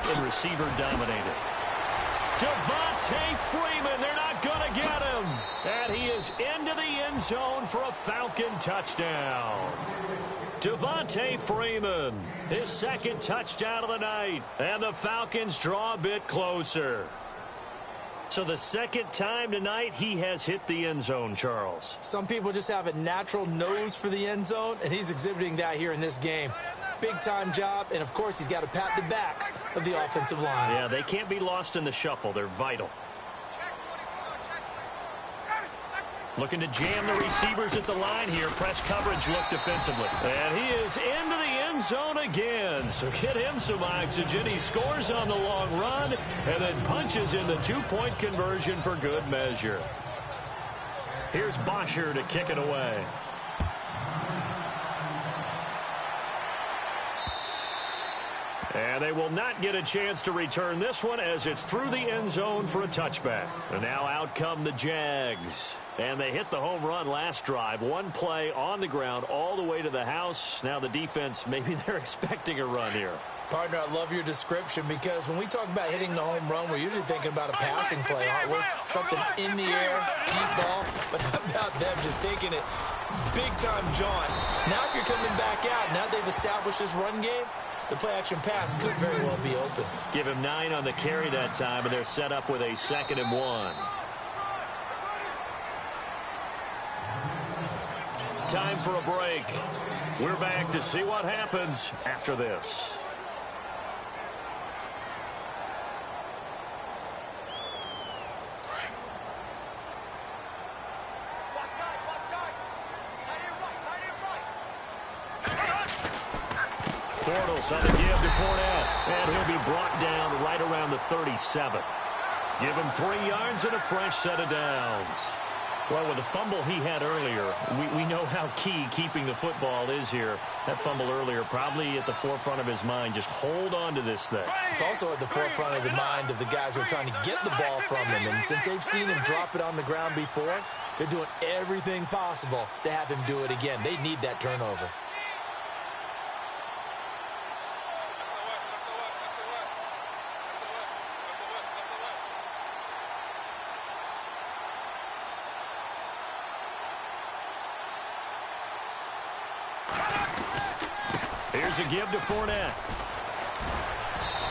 and receiver dominated. Devontae Freeman, they're not going to get him. And he is into the end zone for a Falcon touchdown. Devontae Freeman, his second touchdown of the night. And the Falcons draw a bit closer. So the second time tonight, he has hit the end zone, Charles. Some people just have a natural nose for the end zone, and he's exhibiting that here in this game. Big-time job, and, of course, he's got to pat the backs of the offensive line. Yeah, they can't be lost in the shuffle. They're vital. Looking to jam the receivers at the line here. Press coverage look defensively. And he is into the end zone again. So get him some oxygen. He scores on the long run and then punches in the two-point conversion for good measure. Here's Bosher to kick it away. And they will not get a chance to return this one as it's through the end zone for a touchback. And now out come the Jags. And they hit the home run last drive. One play on the ground all the way to the house. Now the defense, maybe they're expecting a run here. Partner, I love your description because when we talk about hitting the home run, we're usually thinking about a passing play, aren't we? Something in the air, deep ball. But how about them just taking it big-time jaunt? Now if you're coming back out, now they've established this run game, the play-action pass could very well be open. Give him 9 on the carry that time, and they're set up with a 2nd and 1. Time for a break. We're back to see what happens after this. Bortles on the give to Fournette, and he'll be brought down right around the 37. Give him 3 yards and a fresh set of downs. Well, with the fumble he had earlier, we know how key keeping the football is here. That fumble earlier probably at the forefront of his mind. Just hold on to this thing. It's also at the forefront of the mind of the guys who are trying to get the ball from him. And since they've seen him drop it on the ground before, they're doing everything possible to have him do it again. They need that turnover. Here's a give to Fournette.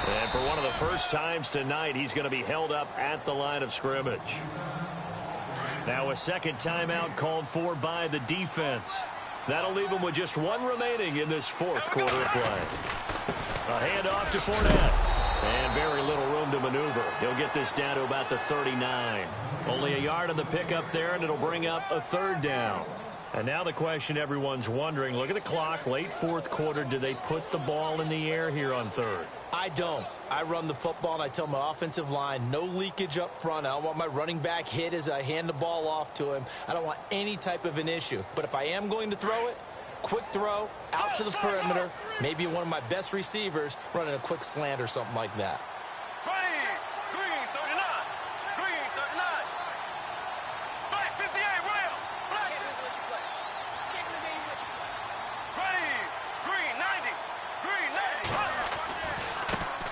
And for one of the first times tonight, he's going to be held up at the line of scrimmage. Now a second timeout called for by the defense. That'll leave him with just 1 remaining in this 4th quarter of play. A handoff to Fournette. And very little room to maneuver. He'll get this down to about the 39. Only a yard on the pickup there, and it'll bring up a 3rd down. And now the question everyone's wondering, look at the clock, late 4th quarter, do they put the ball in the air here on 3rd? I don't. I run the football, and I tell my offensive line, no leakage up front. I don't want my running back hit as I hand the ball off to him. I don't want any type of an issue. But if I am going to throw it, quick throw, out to the perimeter, maybe one of my best receivers running a quick slant or something like that.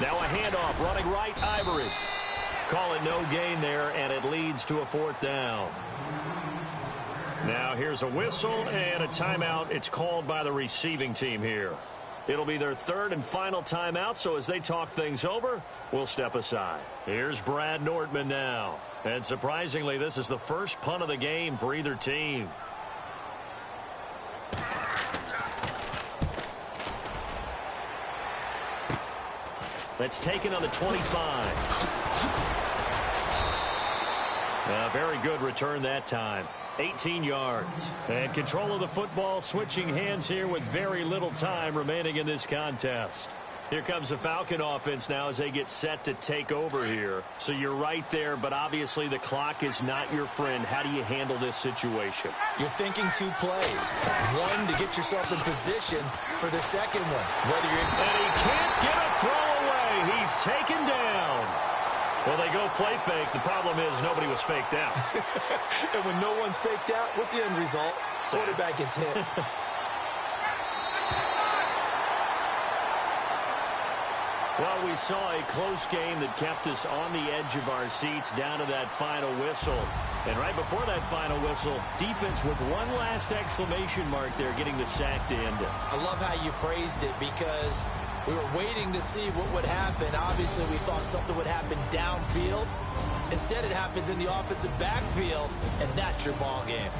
Now a handoff, running right, Ivory. Call it no gain there, and it leads to a 4th down. Now here's a whistle and a timeout. It's called by the receiving team here. It'll be their 3rd and final timeout, so as they talk things over, we'll step aside. Here's Brad Nortman now. And surprisingly, this is the first punt of the game for either team. That's taken on the 25. A very good return that time. 18 yards. And control of the football, switching hands here with very little time remaining in this contest. Here comes the Falcon offense now as they get set to take over here. So you're right there, but obviously the clock is not your friend. How do you handle this situation? You're thinking 2 plays. One, to get yourself in position for the second one. Whether you're... And he can't get a throw away. He's taken down. Well, they go play fake. The problem is nobody was faked out. And when no one's faked out, what's the end result? Quarterback gets hit. Well, we saw a close game that kept us on the edge of our seats down to that final whistle. And right before that final whistle, defense with one last exclamation mark there, getting the sack to end it. I love how you phrased it, because we were waiting to see what would happen. Obviously, we thought something would happen downfield. Instead, it happens in the offensive backfield, and that's your ball game.